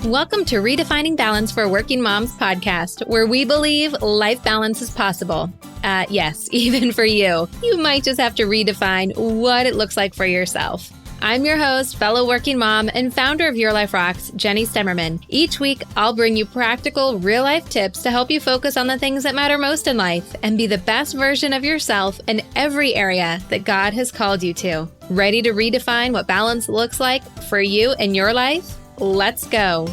Welcome to Redefining Balance for Working Moms podcast, where we believe life balance is possible. Yes, even for you. You might just have to redefine what it looks like for yourself. I'm your host, fellow working mom, and founder of Your Life Rocks, Jenny Stemmerman. Each week, I'll bring you practical, real-life tips to help you focus on the things that matter most in life and be the best version of yourself in every area that God has called you to. Ready to redefine what balance looks like for you and your life? Let's go.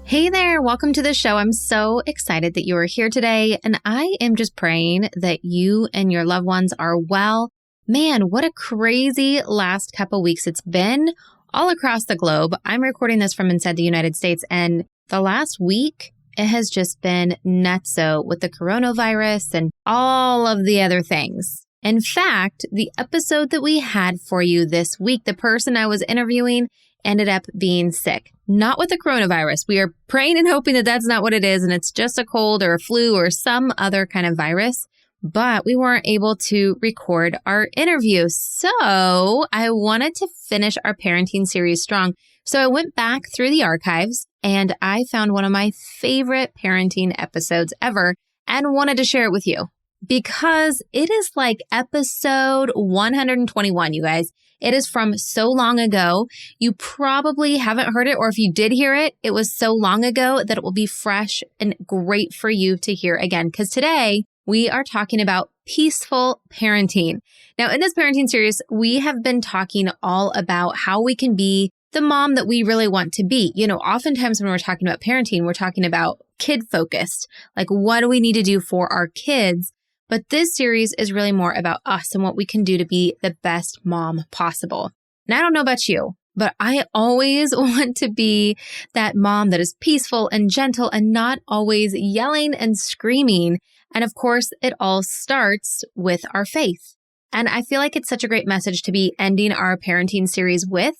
Hey there, welcome to the show. I'm so excited that you are here today, and I am just praying that you and your loved ones are well. Man, what a crazy last couple weeks it's been all across the globe. I'm recording this from inside the United States, and the last week, it has just been nutso with the coronavirus and all of the other things. In fact, the episode that we had for you this week, the person I was interviewing ended up being sick. Not with the coronavirus. We are praying and hoping that that's not what it is, and it's just a cold or a flu or some other kind of virus. But we weren't able to record our interview. So I wanted to finish our parenting series strong. So I went back through the archives and I found one of my favorite parenting episodes ever and wanted to share it with you because it is like episode 121, you guys. It is from so long ago. You probably haven't heard it, or if you did hear it, it was so long ago that it will be fresh and great for you to hear again. Because today, we are talking about peaceful parenting. Now, in this parenting series, we have been talking all about how we can be the mom that we really want to be. You know, oftentimes when we're talking about parenting, we're talking about kid-focused. Like, what do we need to do for our kids? But this series is really more about us and what we can do to be the best mom possible. And I don't know about you, but I always want to be that mom that is peaceful and gentle and not always yelling and screaming. And of course, it all starts with our faith. And I feel like it's such a great message to be ending our parenting series with,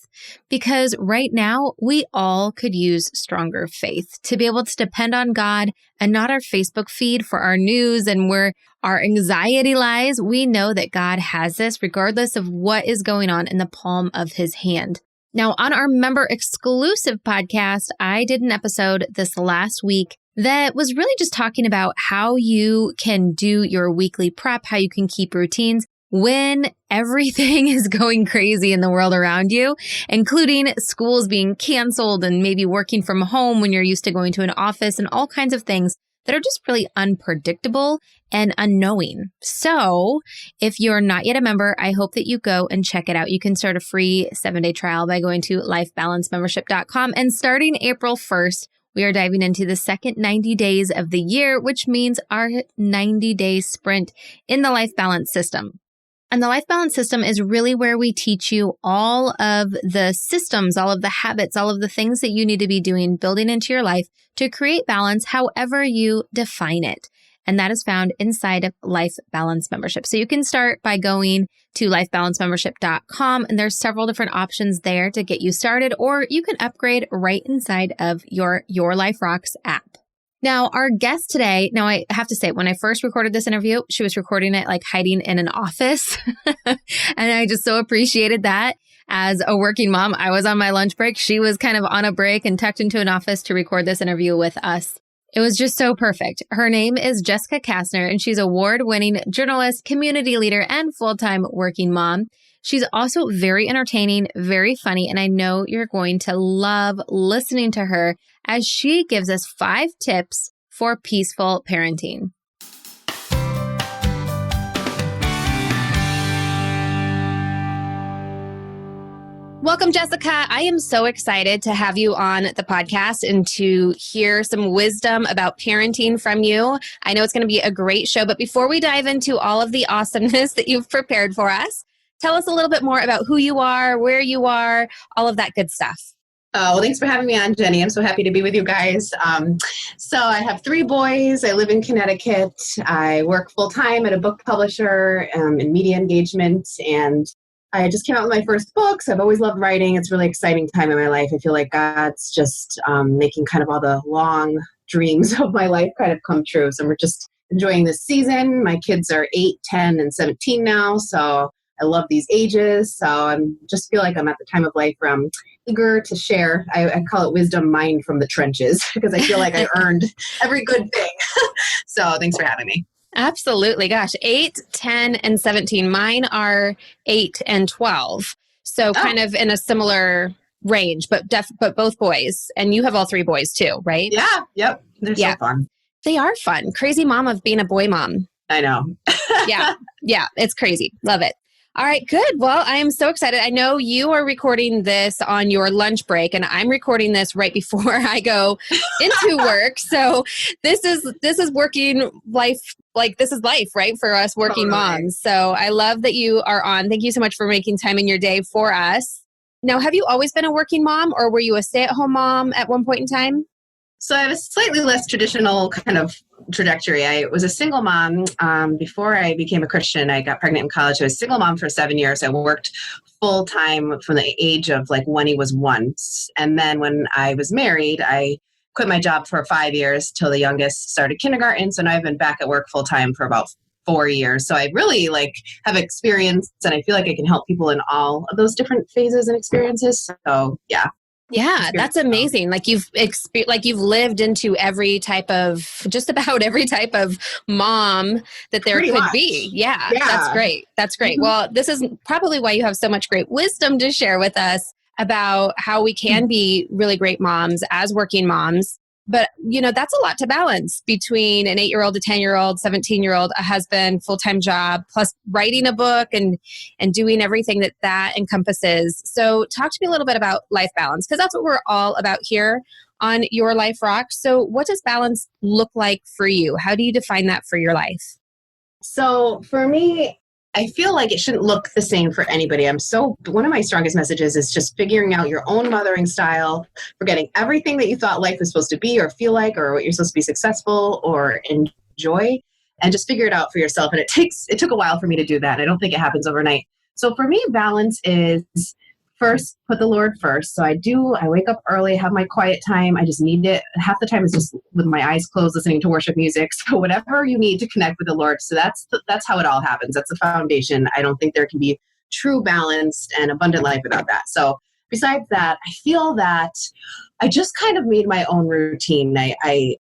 because right now we all could use stronger faith to be able to depend on God and not our Facebook feed for our news and where our anxiety lies. We know that God has this regardless of what is going on in the palm of his hand. Now, on our member exclusive podcast, I did an episode this last week that was really just talking about how you can do your weekly prep, how you can keep routines when everything is going crazy in the world around you, including schools being canceled and maybe working from home when you're used to going to an office and all kinds of things that are just really unpredictable and unknowing. So if you're not yet a member, I hope that you go and check it out. You can start a free 7-day trial by going to lifebalancemembership.com. And starting April 1st, we are diving into the second 90 days of the year, which means our 90-day sprint in the Life Balance System. And the Life Balance System is really where we teach you all of the systems, all of the habits, all of the things that you need to be doing, building into your life to create balance, however you define it. And that is found inside of Life Balance Membership. So you can start by going to lifebalancemembership.com, and there's several different options there to get you started, or you can upgrade right inside of your Life Rocks app. Now, our guest today, now I have to say, when I first recorded this interview, she was recording it like hiding in an office. And I just so appreciated that. As a working mom, I was on my lunch break. She was kind of on a break and tucked into an office to record this interview with us. It was just so perfect. Her name is Jessica Kastner, and she's an award-winning journalist, community leader, and full-time working mom. She's also very entertaining, very funny, and I know you're going to love listening to her as she gives us 5 tips for peaceful parenting. Welcome, Jessica. I am so excited to have you on the podcast and to hear some wisdom about parenting from you. I know it's going to be a great show, but before we dive into all of the awesomeness that you've prepared for us, tell us a little bit more about who you are, where you are, all of that good stuff. Well, thanks for having me on, Jenny. I'm so happy to be with you guys. So I have 3 boys. I live in Connecticut. I work full-time at a book publisher in media engagement, and I just came out with my first books. I've always loved writing. It's a really exciting time in my life. I feel like God's just making kind of all the long dreams of my life kind of come true. So we're just enjoying this season. My kids are 8, 10, and 17 now. So I love these ages. So I just feel like I'm at the time of life where I'm eager to share. I call it wisdom mined from the trenches because I feel like I earned every good thing. So thanks for having me. Absolutely. Gosh, 8, 10, and 17. Mine are 8 and 12. So kind of in a similar range, but but both boys. And you have all 3 boys too, right? Yeah. Yep. They're so fun. They are fun. Crazy mom of being a boy mom. I know. Yeah. It's crazy. Love it. All right, good. Well, I am so excited. I know you are recording this on your lunch break, and I'm recording this right before I go into work. So this is working life, like this is life, right, for us working moms. So I love that you are on. Thank you so much for making time in your day for us. Now, have you always been a working mom, or were you a stay-at-home mom at one point in time? So I have a slightly less traditional kind of trajectory. I was a single mom before I became a Christian. I got pregnant in college. I was a single mom for 7 years. I worked full time from the age of like when he was 1. And then when I was married, I quit my job for 5 years till the youngest started kindergarten. So now I've been back at work full time for about 4 years. So I really have experience, and I feel like I can help people in all of those different phases and experiences. So yeah. Yeah, that's amazing. Like you've lived into every type of, just about every type of mom that there Pretty could much. be. Yeah, that's great. That's great. Mm-hmm. Well, this is probably why you have so much great wisdom to share with us about how we can be really great moms as working moms. But, that's a lot to balance between an 8-year-old, a 10-year-old, 17-year-old, a husband, full-time job, plus writing a book and doing everything that encompasses. So talk to me a little bit about life balance, because that's what we're all about here on Your Life Rocks. So what does balance look like for you? How do you define that for your life? So for me, I feel like it shouldn't look the same for anybody. One of my strongest messages is just figuring out your own mothering style, forgetting everything that you thought life was supposed to be or feel like, or what you're supposed to be successful or enjoy, and just figure it out for yourself. And it took a while for me to do that. I don't think it happens overnight. So for me, balance is first, put the Lord first. So I wake up early, have my quiet time. I just need it. Half the time is just with my eyes closed, listening to worship music. So whatever you need to connect with the Lord. So that's how it all happens. That's the foundation. I don't think there can be true balanced and abundant life without that. So besides that, I feel that I just kind of made my own routine. I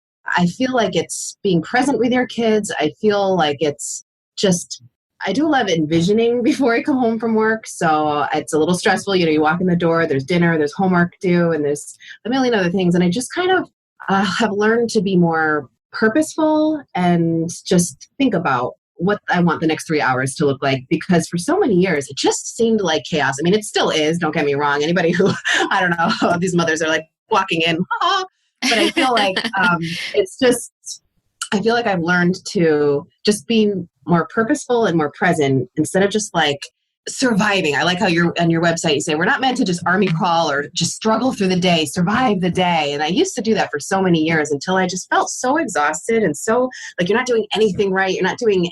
feel like it's being present with your kids. I feel like it's just, I do love envisioning before I come home from work. So it's a little stressful. You walk in the door, there's dinner, there's homework due, and there's a million other things. And I just kind of have learned to be more purposeful and just think about what I want the next 3 hours to look like. Because for so many years, it just seemed like chaos. I mean, it still is, don't get me wrong. Anybody who, I don't know, these mothers are like walking in, but I feel like I feel like I've learned to just be more purposeful and more present instead of just like surviving. I like how on your website you say we're not meant to just army crawl or just struggle through the day, survive the day. And I used to do that for so many years until I just felt so exhausted and so like you're not doing anything right. You're not doing,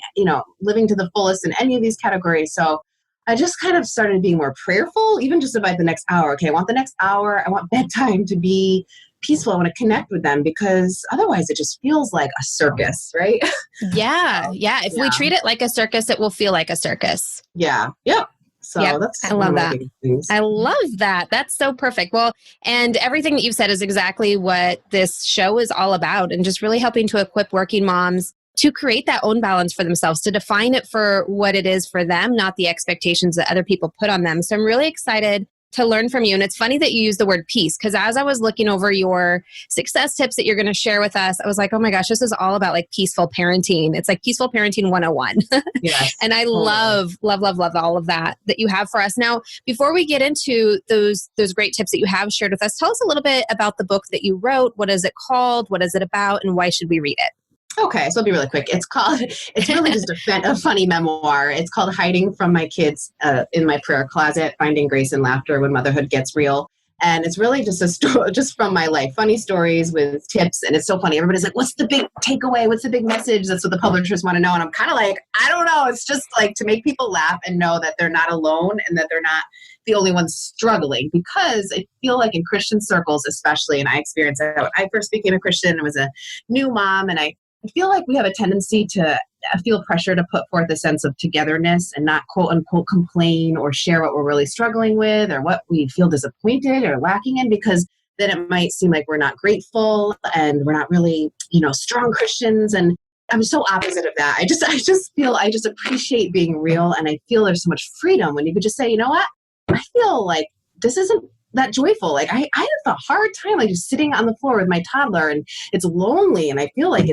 living to the fullest in any of these categories. So I just kind of started being more prayerful, even just about the next hour. Okay, I want the next hour. I want bedtime to be peaceful. I want to connect with them because otherwise it just feels like a circus, right? Yeah. If we treat it like a circus, it will feel like a circus. Yeah. Yep. So that's I love that. I love that. That's so perfect. Well, and everything that you've said is exactly what this show is all about, and just really helping to equip working moms to create that own balance for themselves, to define it for what it is for them, not the expectations that other people put on them. So I'm really excited to learn from you. And it's funny that you use the word peace, because as I was looking over your success tips that you're going to share with us, I was like, oh my gosh, this is all about like peaceful parenting. It's like peaceful parenting 101. Yes. And I love all of that you have for us. Now, before we get into those great tips that you have shared with us, tell us a little bit about the book that you wrote. What is it called? What is it about? And why should we read it? Okay, so I'll be really quick. It's really just a funny memoir. It's called Hiding from My Kids in My Prayer Closet, Finding Grace and Laughter When Motherhood Gets Real. And it's really just a story, just from my life, funny stories with tips. And it's so funny. Everybody's like, what's the big takeaway? What's the big message? That's what the publishers want to know. And I'm kind of like, I don't know. It's just like to make people laugh and know that they're not alone and that they're not the only ones struggling. Because I feel like in Christian circles, especially, and I experienced that when I first became a Christian, I was a new mom, and I feel like we have a tendency to feel pressure to put forth a sense of togetherness and not quote unquote complain or share what we're really struggling with or what we feel disappointed or lacking in, because then it might seem like we're not grateful and we're not really, strong Christians. And I'm so opposite of that. I just appreciate being real. And I feel there's so much freedom when you could just say, you know what? I feel like this isn't that joyful. Like I have a hard time like just sitting on the floor with my toddler, and it's lonely, and I feel like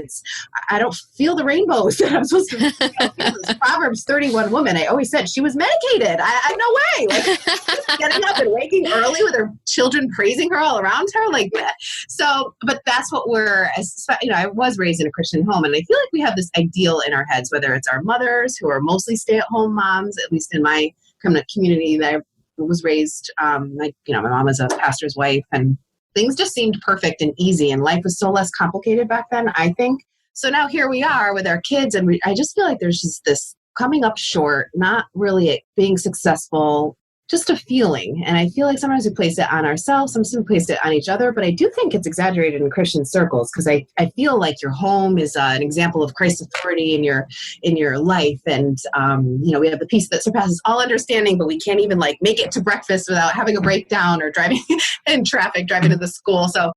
I don't feel the rainbows that I'm supposed to feel. This Proverbs 31 woman, I always said she was medicated. I no way. Like getting up and waking early with her children praising her all around her like that. So, but that's what I was raised in a Christian home, and I feel like we have this ideal in our heads, whether it's our mothers who are mostly stay-at-home moms, at least in my kind of community that I was raised, my mom was a pastor's wife, and things just seemed perfect and easy, and life was so less complicated back then, I think. So now here we are with our kids, and I just feel like there's just this coming up short, not really being successful, just a feeling. And I feel like sometimes we place it on ourselves, sometimes we place it on each other, but I do think it's exaggerated in Christian circles, because I feel like your home is an example of Christ's authority in your life. And, we have the peace that surpasses all understanding, but we can't even like make it to breakfast without having a breakdown or driving in traffic, driving to the school. So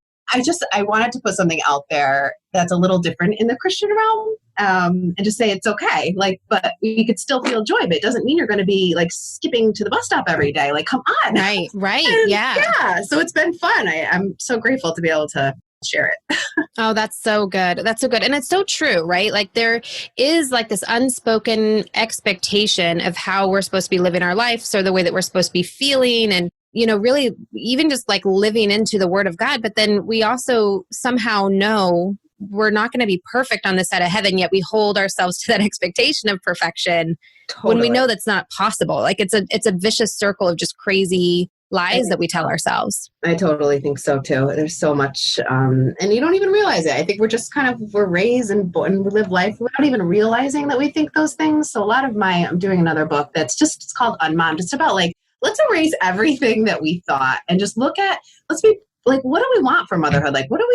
I wanted to put something out there that's a little different in the Christian realm, and just say it's okay. Like, but you could still feel joy, but it doesn't mean you're going to be like skipping to the bus stop every day. Like, come on. Right. And, Yeah. yeah. So it's been fun. I'm so grateful to be able to share it. Oh, that's so good. That's so good. And it's so true, right? Like there is like this unspoken expectation of how we're supposed to be living our lives, or the way that we're supposed to be feeling, and really even just like living into the word of God. But then we also somehow know we're not going to be perfect on this side of heaven, yet we hold ourselves to that expectation of perfection when we know that's not possible. Like it's a vicious circle of just crazy lies that we tell ourselves. I totally think so too. There's so much, and you don't even realize it. I think we're just we're raised and we live life without even realizing that we think those things. So I'm doing another book it's called Unmom, just about like, let's erase everything that we thought and just let's be like, what do we want for motherhood? Like, what do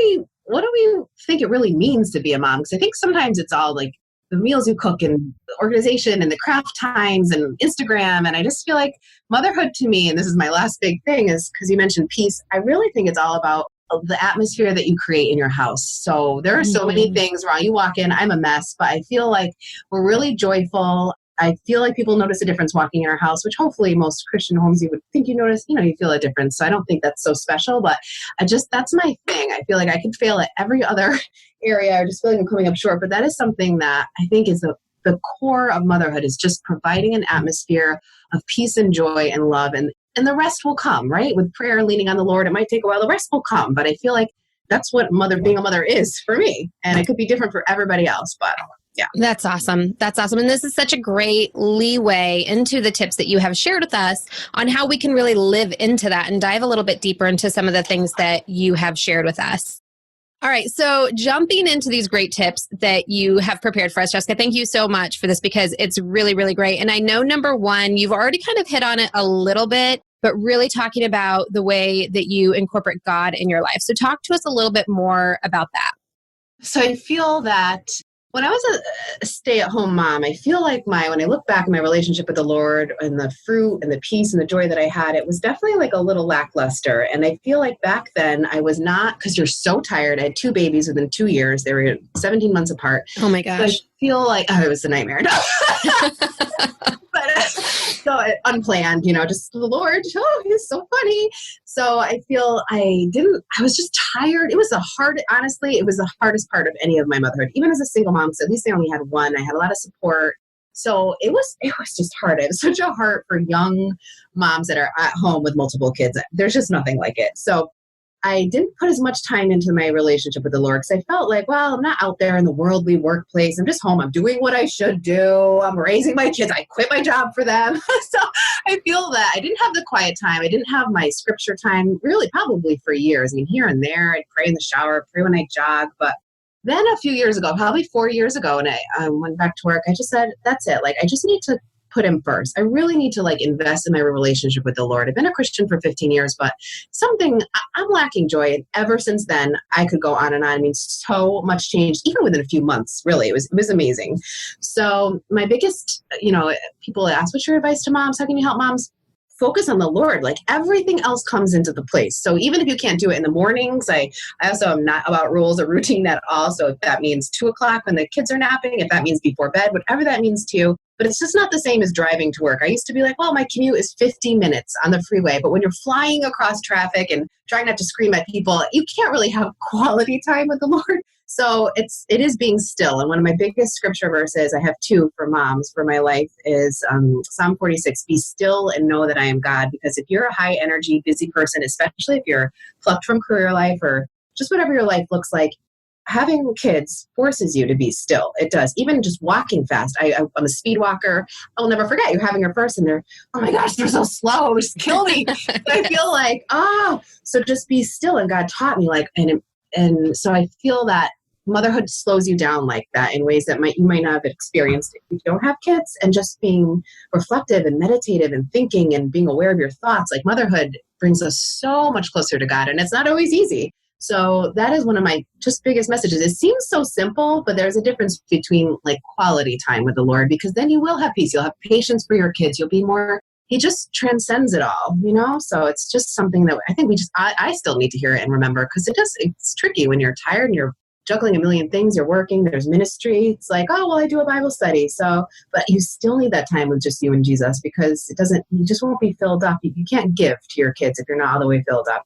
we think it really means to be a mom? Because I think sometimes it's all like the meals you cook and the organization and the craft times and Instagram. And I just feel like motherhood to me, and this is my last big thing, is because you mentioned peace. I really think it's all about the atmosphere that you create in your house. So there are so many things wrong. You walk in, I'm a mess, but I feel like we're really joyful. I feel like people notice a difference walking in our house, which hopefully most Christian homes you would think you notice, you feel a difference. So I don't think that's so special, but that's my thing. I feel like I could fail at every other area. I just feel like I'm coming up short, but that is something that I think is the core of motherhood, is just providing an atmosphere of peace and joy and love, and the rest will come, right? With prayer and leaning on the Lord, it might take a while, the rest will come. But I feel like that's what being a mother is for me. And it could be different for everybody else, but yeah. That's awesome. That's awesome. And this is such a great leeway into the tips that you have shared with us on how we can really live into that and dive a little bit deeper into some of the things that you have shared with us. All right. So jumping into these great tips that you have prepared for us, Jessica, thank you so much for this, because it's really, really great. And I know number one, you've already kind of hit on it a little bit, but really talking about the way that you incorporate God in your life. So talk to us a little bit more about that. So I feel that when I was a stay-at-home mom, I feel like when I look back in my relationship with the Lord and the fruit and the peace and the joy that I had, it was definitely like a little lackluster. And I feel like back then I was not, because you're so tired. I had 2 babies within 2 years. They were 17 months apart. Oh my gosh. So I feel like, it was a nightmare. But so unplanned, just the Lord, he's so funny. So I feel I was just tired. It was honestly, it was the hardest part of any of my motherhood, even as a single mom. So at least I only had one. I had a lot of support. So it was just hard. It was such a heart for young moms that are at home with multiple kids. There's just nothing like it. So I didn't put as much time into my relationship with the Lord, because I felt like, well, I'm not out there in the worldly workplace. I'm just home. I'm doing what I should do. I'm raising my kids. I quit my job for them. So I feel that I didn't have the quiet time. I didn't have my scripture time really probably for years. I mean, here and there, I'd pray in the shower, pray when I jog. But then a few years ago, probably 4 years ago, and I went back to work, I just said, that's it. Like, I just need to put him first. I really need to like invest in my relationship with the Lord. I've been a Christian for 15 years, but I'm lacking joy. And ever since then, I could go on and on. I mean, so much changed, even within a few months, really. It was amazing. So my biggest, people ask, what's your advice to moms? How can you help moms? Focus on the Lord. Like everything else comes into the place. So even if you can't do it in the mornings, I also am not about rules or routine at all. So if that means 2:00 when the kids are napping, if that means before bed, whatever that means to you, but it's just not the same as driving to work. I used to be like, well, my commute is 50 minutes on the freeway. But when you're flying across traffic and trying not to scream at people, you can't really have quality time with the Lord. So it is being still. And one of my biggest scripture verses, I have two for moms for my life, is Psalm 46, be still and know that I am God. Because if you're a high energy, busy person, especially if you're plucked from career life or just whatever your life looks like, having kids forces you to be still. It does. Even just walking fast. I'm a speed walker. I'll never forget you having her first and they're, oh my gosh, they're so slow. Just kill me. I feel like, so just be still. And God taught me and so I feel that motherhood slows you down like that in ways that you might not have experienced if you don't have kids, and just being reflective and meditative and thinking and being aware of your thoughts. Like motherhood brings us so much closer to God, and it's not always easy. So that is one of my just biggest messages. It seems so simple, but there's a difference between like quality time with the Lord, because then you will have peace. You'll have patience for your kids. You'll be more, he just transcends it all, So it's just something that I think I still need to hear it and remember, because it's tricky when you're tired and you're juggling a million things, you're working, there's ministry. It's like, oh, well, I do a Bible study. So, but you still need that time with just you and Jesus, because you just won't be filled up. You can't give to your kids if you're not all the way filled up.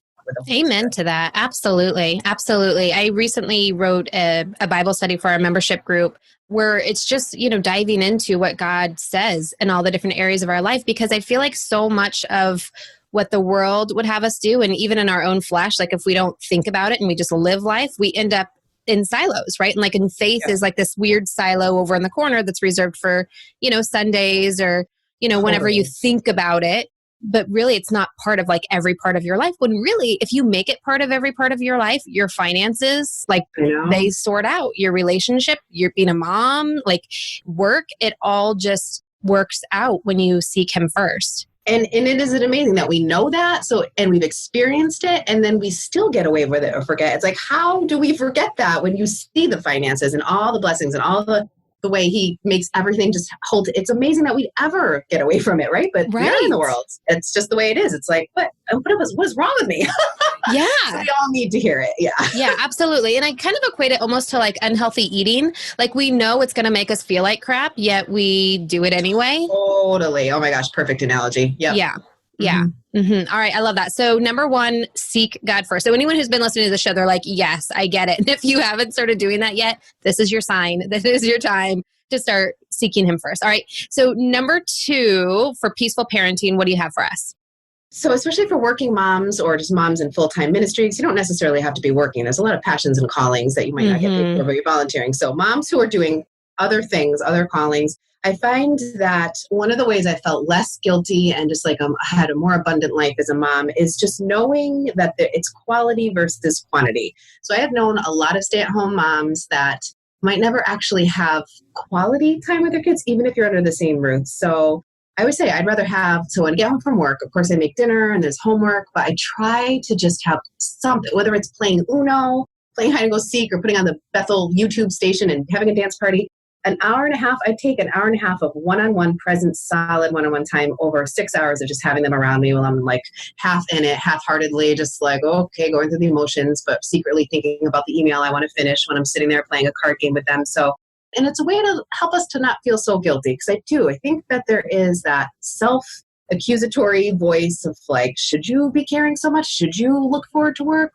Amen to that. Absolutely. Absolutely. I recently wrote a Bible study for our membership group where it's just, diving into what God says in all the different areas of our life, because I feel like so much of what the world would have us do, and even in our own flesh, like if we don't think about it and we just live life, we end up in silos, right? And like in faith is like this weird silo over in the corner that's reserved for, Sundays or, whenever you think about it. But really, it's not part of like every part of your life. When really, if you make it part of every part of your life, your finances, like they sort out your relationship, you're being a mom, like work, it all just works out when you seek him first. And it is amazing that we know that, and we've experienced it, and then we still get away with it or forget. It's like, how do we forget that when you see the finances and all the blessings and all the way he makes everything just hold? It's amazing that we'd ever get away from it, right? But You're in the world. It's just the way it is. It's like, what's wrong with me? Yeah. So we all need to hear it. Yeah. Yeah, absolutely. And I kind of equate it almost to like unhealthy eating. Like we know it's going to make us feel like crap, yet we do it anyway. Totally. Oh my gosh. Perfect analogy. Yep. Yeah. Yeah. Mm-hmm. All right. I love that. So number one, seek God first. So anyone who's been listening to the show, they're like, yes, I get it. And if you haven't started doing that yet, this is your sign. This is your time to start seeking him first. All right. So number two, for peaceful parenting, what do you have for us? So especially for working moms or just moms in full-time ministries, you don't necessarily have to be working. There's a lot of passions and callings that you might not get paid for, but you're volunteering. So moms who are doing other things, other callings, I find that one of the ways I felt less guilty and just like had a more abundant life as a mom is just knowing that it's quality versus quantity. So I have known a lot of stay-at-home moms that might never actually have quality time with their kids, even if you're under the same roof. So I would say I'd rather so when I get home from work, of course I make dinner and there's homework, but I try to just have something, whether it's playing Uno, playing hide and go seek, or putting on the Bethel YouTube station and having a dance party. An hour and a half, I take an hour and a half of one-on-one present, solid one-on-one time over 6 hours of just having them around me while I'm like half in it, half-heartedly, just like, okay, going through the emotions, but secretly thinking about the email I want to finish when I'm sitting there playing a card game with them. And it's a way to help us to not feel so guilty, because I think that there is that self-accusatory voice of like, should you be caring so much? Should you look forward to work?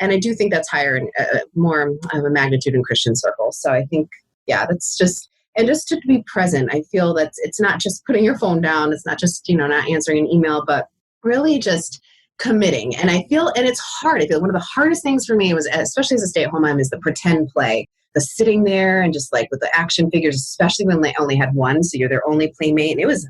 And I do think that's higher and more of a magnitude in Christian circles. So I think, that's just to be present. I feel that it's not just putting your phone down. It's not just, not answering an email, but really just committing. And I feel, and it's hard. I feel one of the hardest things for me was, especially as a stay-at-home mom, is the pretend play. The sitting there and just like with the action figures, especially when they only had one, so you're their only playmate. And it was,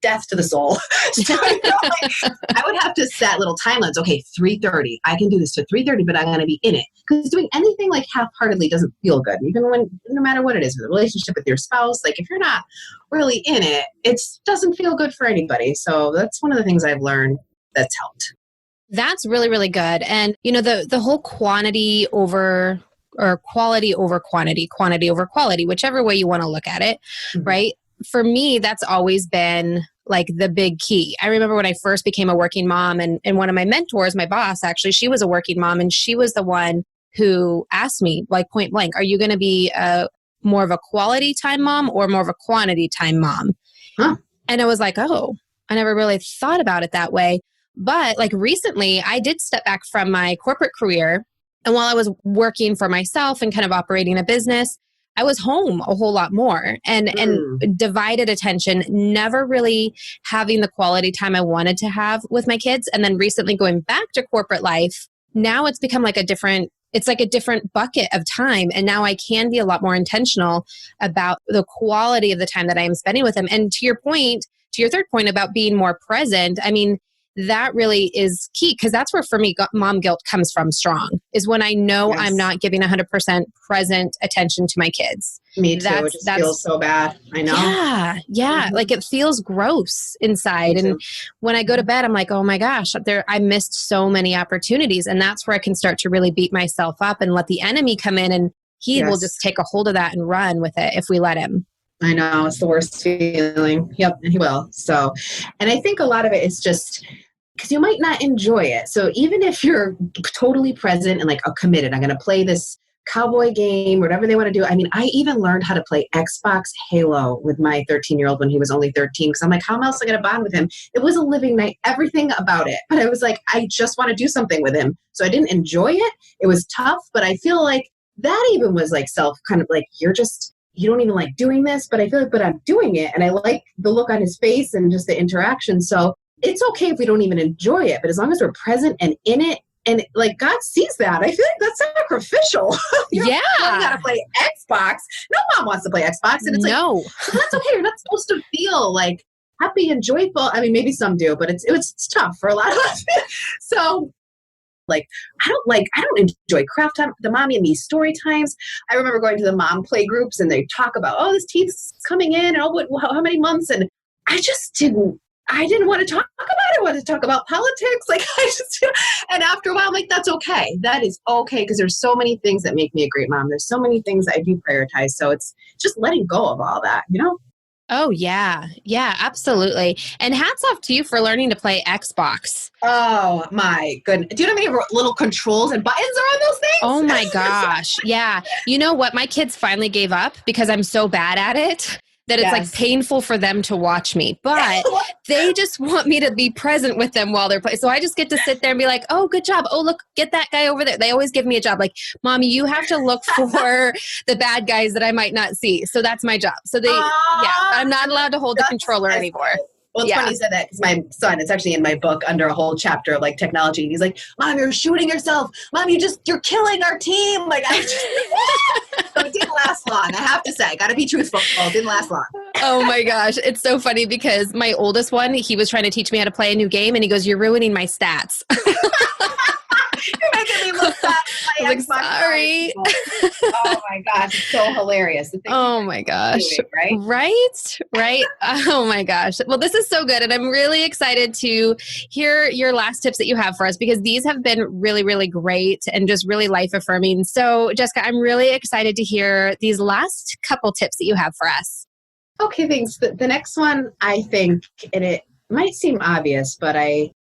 death to the soul. So, I would have to set little timelines. Okay, 3:30. I can do this to 3:30, but I'm going to be in it. Because doing anything like half-heartedly doesn't feel good. Even when, no matter what it is, with a relationship with your spouse, like if you're not really in it, it doesn't feel good for anybody. So that's one of the things I've learned that's helped. That's really, really good. And, the whole quantity over or quality over quantity over quality, whichever way you want to look at it, right? For me, that's always been like the big key. I remember when I first became a working mom and one of my mentors, my boss, actually, she was a working mom and she was the one who asked me like point blank, are you going to be more of a quality time mom or more of a quantity time mom? Huh. And I was like, oh, I never really thought about it that way. But like recently, I did step back from my corporate career. And while I was working for myself and kind of operating a business, I was home a whole lot more and divided attention, never really having the quality time I wanted to have with my kids. And then recently going back to corporate life, now it's become like a different bucket of time. And now I can be a lot more intentional about the quality of the time that I am spending with them. And to your third point about being more present, I mean, that really is key because that's where for me mom guilt comes from strong is when I know I'm not giving 100% present attention to my kids. Me too. It just feels so bad. I know. Yeah. Like it feels gross inside. And when I go to bed, I'm like, oh my gosh, I missed so many opportunities. And that's where I can start to really beat myself up and let the enemy come in and he will just take a hold of that and run with it if we let him. I know. It's the worst feeling. Yep. And he will. So, and I think a lot of it is just because you might not enjoy it. So even if you're totally present and like, committed, I'm going to play this cowboy game, whatever they want to do. I mean, I even learned how to play Xbox Halo with my 13-year-old when he was only 13. Because I'm like, how else am I going to bond with him? It was a living night, everything about it. But I was like, I just want to do something with him. So I didn't enjoy it. It was tough, but I feel like that even was like kind of like, you don't even like doing this, but I feel like, but I'm doing it. And I like the look on his face and just the interaction. So it's okay if we don't even enjoy it, but as long as we're present and in it, and like God sees that, I feel like that's sacrificial. You gotta play Xbox. No mom wants to play Xbox, and it's like, no, that's okay. You're not supposed to feel like happy and joyful. I mean, maybe some do, but it's tough for a lot of us. So, like, I don't enjoy craft time, the mommy and me story times. I remember going to the mom play groups, and they talk about, this teeth's coming in, and how many months, and I didn't want to talk about it. I wanted to talk about politics. Like and after a while, I'm like, that's okay. That is okay. Because there's so many things that make me a great mom. There's so many things I do prioritize. So it's just letting go of all that, Oh, yeah. Yeah, absolutely. And hats off to you for learning to play Xbox. Oh, my goodness. Do you know how many little controls and buttons are on those things? Oh, my gosh. Yeah. You know what? My kids finally gave up because I'm so bad at it. That it's like painful for them to watch me, but they just want me to be present with them while they're playing. So I just get to sit there and be like, oh, good job. Oh, look, get that guy over there. They always give me a job. Like, Mommy, you have to look for the bad guys that I might not see. So that's my job. So I'm not allowed to hold the controller anymore. Well, it's funny you said that because my son, it's actually in my book under a whole chapter of like technology. And he's like, Mom, you're shooting yourself. Mom, you're killing our team. Like, so it didn't last long. I have to say, got to be truthful. It didn't last long. Oh my gosh. It's so funny because my oldest one, he was trying to teach me how to play a new game and he goes, you're ruining my stats. You're making me look bad. I'm like, sorry. Oh my gosh, it's so hilarious. Oh my gosh. Doing, right? Oh my gosh. Well, this is so good. And I'm really excited to hear your last tips that you have for us because these have been really, really great and just really life affirming. So Jessica, I'm really excited to hear these last couple tips that you have for us. Okay, thanks. The next one, I think, and it might seem obvious, but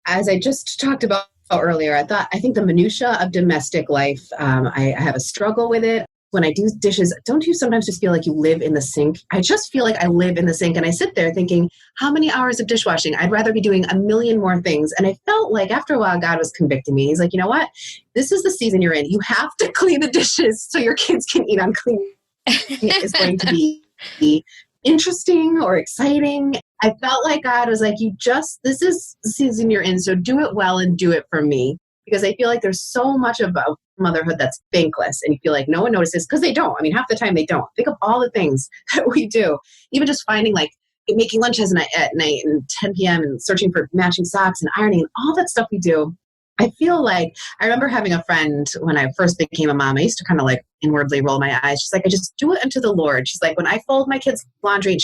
as I just talked about earlier, I think the minutia of domestic life, I have a struggle with it. When I do dishes, don't you sometimes just feel like you live in the sink? I just feel like I live in the sink and I sit there thinking, how many hours of dishwashing? I'd rather be doing a million more things. And I felt like after a while, God was convicting me. He's like, you know what? This is the season you're in. You have to clean the dishes so your kids can eat on clean. It's going to be interesting or exciting. I felt like God was like, this is the season you're in, so do it well and do it for me. Because I feel like there's so much about motherhood that's thankless and you feel like no one notices because they don't. I mean, half the time they don't. Think of all the things that we do. Even just finding like making lunch at night and 10 p.m. and searching for matching socks and ironing and all that stuff we do. I feel like I remember having a friend when I first became a mom. I used to kind of like inwardly roll my eyes. She's like, I just do it unto the Lord. She's like, when I fold my kids' laundry, and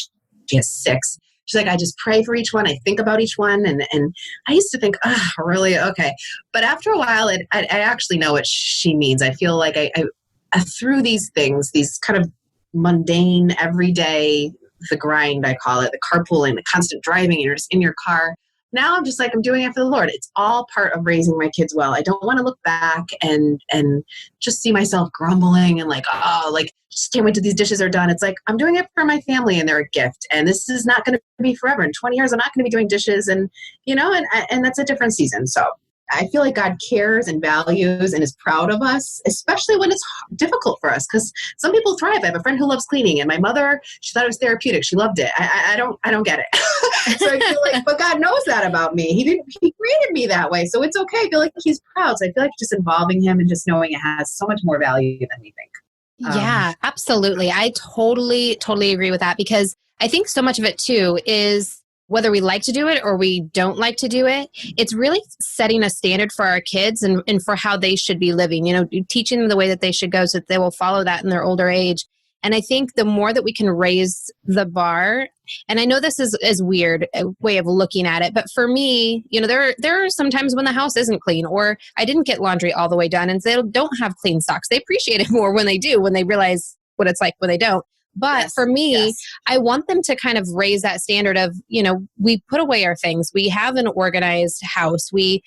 she has 6. She's like, I just pray for each one. I think about each one. And I used to think, oh, really? Okay. But after a while, I actually know what she means. I feel like I through these things, these kind of mundane, everyday, the grind, I call it, the carpooling, the constant driving, and you're just in your car. Now I'm just like, I'm doing it for the Lord. It's all part of raising my kids well. I don't want to look back and just see myself grumbling and like, oh, like, just can't wait till these dishes are done. It's like, I'm doing it for my family and they're a gift. And this is not going to be forever. In 20 years, I'm not going to be doing dishes. And, and that's a different season. So I feel like God cares and values and is proud of us, especially when it's difficult for us. Because some people thrive. I have a friend who loves cleaning, and my mother, she thought it was therapeutic. She loved it. I don't get it. So I feel like, but God knows that about me. He created me that way, so it's okay. I feel like He's proud. So I feel like just involving Him and just knowing it has so much more value than we think. Yeah, absolutely. I totally agree with that, because I think so much of it too is whether we like to do it or we don't like to do it, it's really setting a standard for our kids and for how they should be living, teaching them the way that they should go so that they will follow that in their older age. And I think the more that we can raise the bar, and I know this is weird a way of looking at it, but for me, there are some times when the house isn't clean or I didn't get laundry all the way done and they don't have clean socks. They appreciate it more when they do, when they realize what it's like when they don't. But for me, I want them to kind of raise that standard of, we put away our things. We have an organized house. We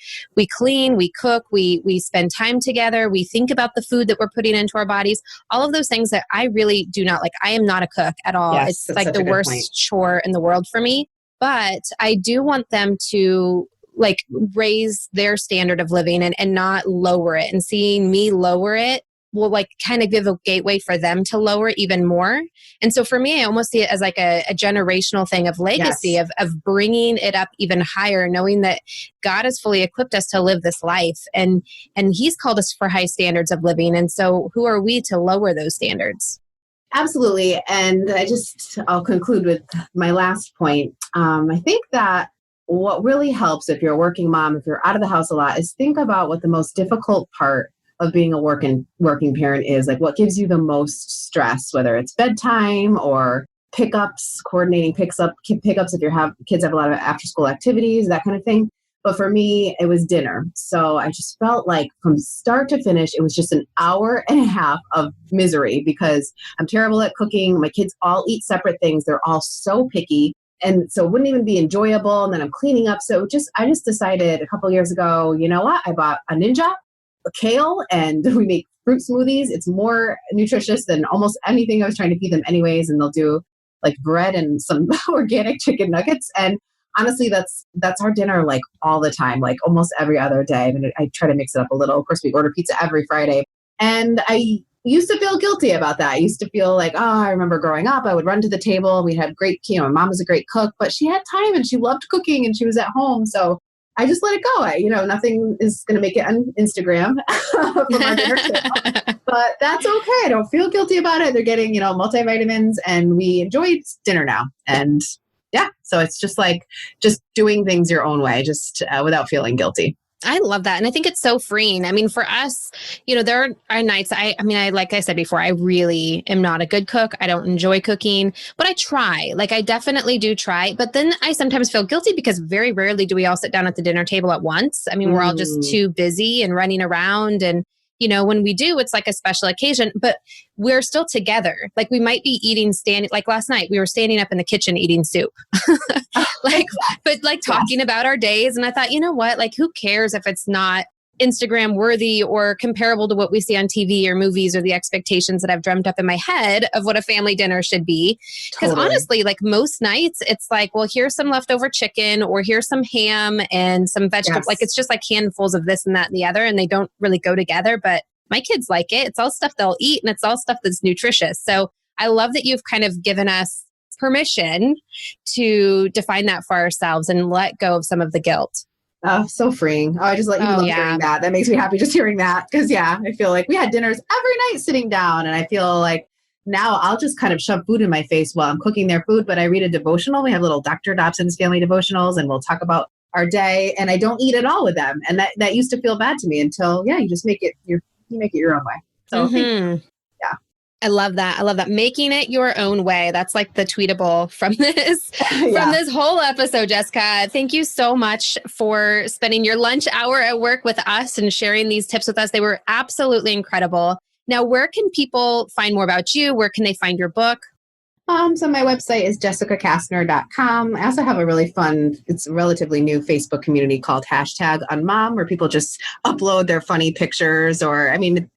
clean, we cook, we spend time together. We think about the food that we're putting into our bodies. All of those things that I really do not like. I am not a cook at all. Yes, it's like the worst chore in the world for me. But I do want them to like raise their standard of living and not lower it. And seeing me lower it will like kind of give a gateway for them to lower even more. And so for me, I almost see it as like a generational thing of legacy, of bringing it up even higher, knowing that God has fully equipped us to live this life and He's called us for high standards of living. And so who are we to lower those standards? Absolutely. And I'll conclude with my last point. I think that what really helps if you're a working mom, if you're out of the house a lot, is think about what the most difficult part of being a working parent is, like what gives you the most stress, whether it's bedtime or pickups, coordinating pickups if kids have a lot of after school activities, that kind of thing. But for me, it was dinner. So I just felt like from start to finish, it was just an hour and a half of misery because I'm terrible at cooking. My kids all eat separate things. They're all so picky. And so it wouldn't even be enjoyable. And then I'm cleaning up. So I just decided a couple of years ago, you know what? I bought a Ninja, a kale, and we make fruit smoothies. It's more nutritious than almost anything I was trying to feed them anyways. And they'll do like bread and some organic chicken nuggets. And honestly, that's our dinner like all the time, like almost every other day. I mean, I try to mix it up a little. Of course, we order pizza every Friday. And I used to feel guilty about that. I used to feel like, I remember growing up, I would run to the table. We had great, my mom was a great cook, but she had time and she loved cooking and she was at home. So I just let it go. Nothing is going to make it on Instagram from our dinner table. But that's okay. I don't feel guilty about it. They're getting, multivitamins and we enjoy dinner now. And yeah, so it's just doing things your own way, just without feeling guilty. I love that. And I think it's so freeing. I mean, for us, there are nights, I like I said before, I really am not a good cook. I don't enjoy cooking, but I try. Like I definitely do try. But then I sometimes feel guilty because very rarely do we all sit down at the dinner table at once. I mean, we're all just too busy and running around. And, when we do, it's like a special occasion, but we're still together. Like we might be standing, like last night, we were standing up in the kitchen eating soup, talking about our days. And I thought, you know what, like who cares if it's not Instagram worthy or comparable to what we see on TV or movies or the expectations that I've dreamt up in my head of what a family dinner should be. Because honestly, like most nights, it's like, well, here's some leftover chicken or here's some ham and some vegetables. Like it's just like handfuls of this and that and the other, and they don't really go together. But my kids like it. It's all stuff they'll eat and it's all stuff that's nutritious. So I love that you've kind of given us permission to define that for ourselves and let go of some of the guilt. Oh, so freeing. Oh, I just let you love hearing that. That makes me happy just hearing that. Because I feel like we had dinners every night sitting down and I feel like now I'll just kind of shove food in my face while I'm cooking their food, but I read a devotional. We have little Dr. Dobson's family devotionals, and we'll talk about our day, and I don't eat at all with them. And that used to feel bad to me until, you just make it your own way. So yeah. I love that. I love that. Making it your own way. That's like the tweetable from this, from this whole episode, Jessica. Thank you so much for spending your lunch hour at work with us and sharing these tips with us. They were absolutely incredible. Now, where can people find more about you? Where can they find your book? So my website is jessicakastner.com. I also have a really fun, it's a relatively new Facebook community called #unmom, where people just upload their funny pictures or,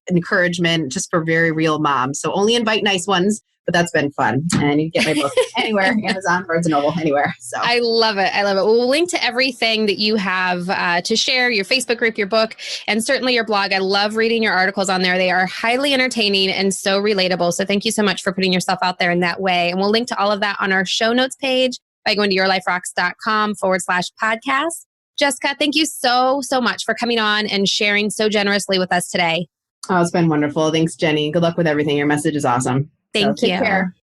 encouragement just for very real moms. So only invite nice ones, but that's been fun. And you can get my book anywhere, Amazon, Barnes & Noble, anywhere. So I love it. I love it. We'll link to everything that you have to share, your Facebook group, your book, and certainly your blog. I love reading your articles on there. They are highly entertaining and so relatable. So thank you so much for putting yourself out there in that way. And we'll link to all of that on our show notes page by going to yourliferocks.com/podcast. Jessica, thank you so much for coming on and sharing so generously with us today. Oh, it's been wonderful. Thanks, Jenny. Good luck with everything. Your message is awesome. Thank you. Take care.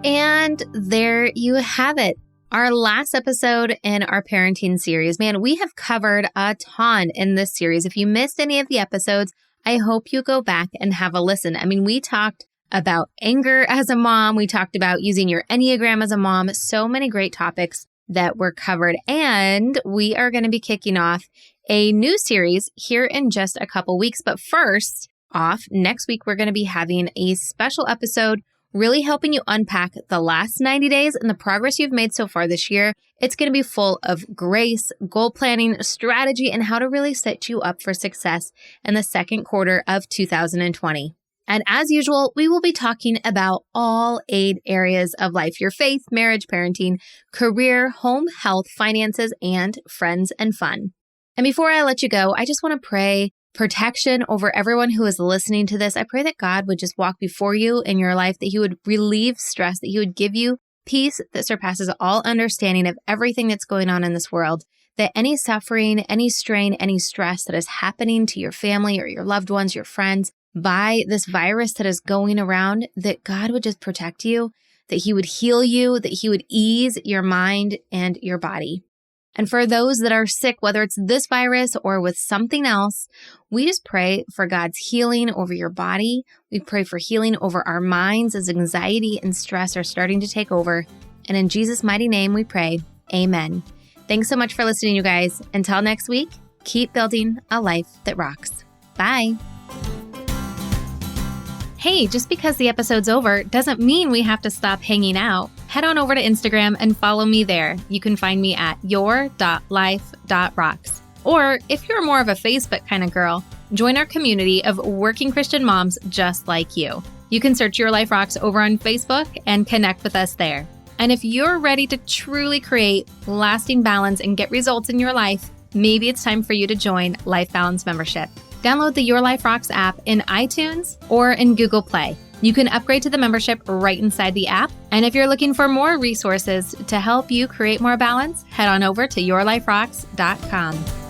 And there you have it. Our last episode in our parenting series. Man, we have covered a ton in this series. If you missed any of the episodes, I hope you go back and have a listen. We talked about anger as a mom. We talked about using your Enneagram as a mom. So many great topics that were covered. And we are going to be kicking off a new series here in just a couple weeks. But first off, next week, we're going to be having a special episode really helping you unpack the last 90 days and the progress you've made so far this year. It's going to be full of grace, goal planning, strategy, and how to really set you up for success in the second quarter of 2020. And as usual, we will be talking about all 8 areas of life: your faith, marriage, parenting, career, home, health, finances, and friends and fun. And before I let you go, I just want to pray protection over everyone who is listening to this. I pray that God would just walk before you in your life, that He would relieve stress, that He would give you peace that surpasses all understanding of everything that's going on in this world, that any suffering, any strain, any stress that is happening to your family or your loved ones, your friends, by this virus that is going around, that God would just protect you, that He would heal you, that He would ease your mind and your body. And for those that are sick, whether it's this virus or with something else, we just pray for God's healing over your body. We pray for healing over our minds as anxiety and stress are starting to take over. And in Jesus' mighty name we pray, amen. Thanks so much for listening, you guys. Until next week, keep building a life that rocks. Bye. Hey, just because the episode's over doesn't mean we have to stop hanging out. Head on over to Instagram and follow me there. You can find me at your.life.rocks. Or if you're more of a Facebook kind of girl, join our community of working Christian moms just like you. You can search Your Life Rocks over on Facebook and connect with us there. And if you're ready to truly create lasting balance and get results in your life, maybe it's time for you to join Life Balance Membership. Download the Your Life Rocks app in iTunes or in Google Play. You can upgrade to the membership right inside the app. And if you're looking for more resources to help you create more balance, head on over to yourliferocks.com.